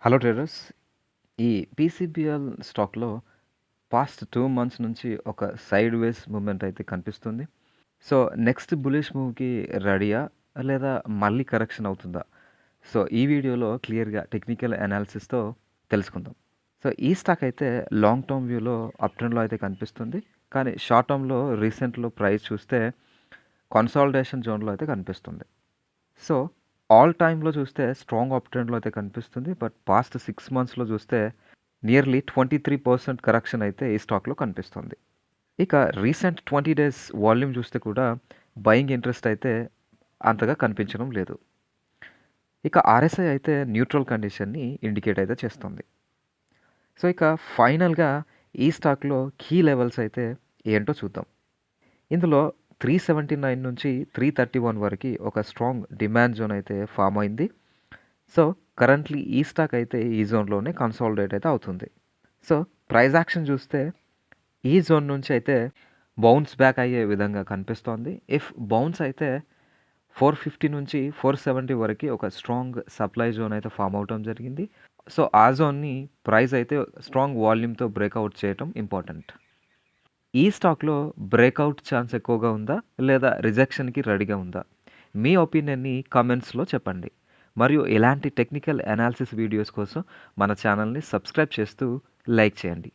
Hello traders. ఈ PCBL స్టాక్‌లో past 2 months నుంచి ఒక సైడ్ వేస్ మూవ్‌మెంట్ అయితే కనిపిస్తుంది. సో, నెక్స్ట్ బులిష్ మూవ్‌కి రెడీయా? లేదా మళ్ళీ కరెక్షన్ అవుతుందా? సో, ఈ వీడియోలో క్లియర్‌గా టెక్నికల్ అనాలిసిస్‌తో తెలుసుకుందాం. సో, ఈ స్టాక్ అయితే లాంగ్ టర్మ్ వ్యూలో అప్ ట్రెండ్‌లో అయితే కనిపిస్తుంది. కానీ షార్ట్ టర్మ్‌లో రీసెంట్‌లో ప్రైస్ చూస్తే కన్సాలిడేషన్ జోన్‌లో అయితే కనిపిస్తుంది. సో, ఆల్ టైమ్‌లో చూస్తే స్ట్రాంగ్ అప్ ట్రెండ్‌లో అయితే కనిపిస్తుంది. బట్ పాస్ట్ 6 మంత్స్‌లో చూస్తే నియర్లీ 23% కరెక్షన్ అయితే ఈ స్టాక్‌లో కనిపిస్తుంది. ఇక రీసెంట్ 20 డేస్ వాల్యూమ్ చూస్తే కూడా బయింగ్ ఇంట్రెస్ట్ అయితే అంతగా కనిపించడం లేదు. ఇక ఆర్ఎస్ఐ అయితే న్యూట్రల్ కండిషన్‌ని ఇండికేట్ అయితే చేస్తుంది. సో, ఇక ఫైనల్‌గా ఈ స్టాక్‌లో కీ లెవెల్స్ అయితే ఏంటో చూద్దాం. ఇందులో 379 నుంచి 331 వరకి ఒక స్ట్రాంగ్ డిమాండ్ జోన్ అయితే ఫార్మ్ అయింది. సో, కరెంట్‌లీ ఈ స్టాక్ అయితే ఈ జోన్‌లోనే కన్సాలిడేట్ అయితే అవుతుంది. సో, ప్రైస్ యాక్షన్ చూస్తే ఈ జోన్ నుంచి అయితే బౌన్స్ బ్యాక్ అయ్యే విధంగా కనిపిస్తోంది. ఇఫ్ బౌన్స్ అయితే 450 నుంచి 470 వరకి ఒక స్ట్రాంగ్ సప్లై జోన్ అయితే ఫార్మ్ అవ్వటం జరిగింది. సో, ఆ జోన్‌ని ప్రైస్ అయితే స్ట్రాంగ్ వాల్యూమ్‌తో బ్రేక్‌ఔట్ చేయటం ఇంపార్టెంట్. ఈ స్టాక్‌లో బ్రేక్‌ఔట్ ఛాన్స్ ఎక్కువగా ఉందా? లేదా రిజెక్షన్‌కి రెడీగా ఉందా? మీ ఒపీనియన్‌ని కామెంట్స్‌లో చెప్పండి. మరియు ఇలాంటి టెక్నికల్ అనాలిసిస్ వీడియోస్ కోసం మన ఛానల్‌ని సబ్స్క్రైబ్ చేస్తూ లైక్ చేయండి.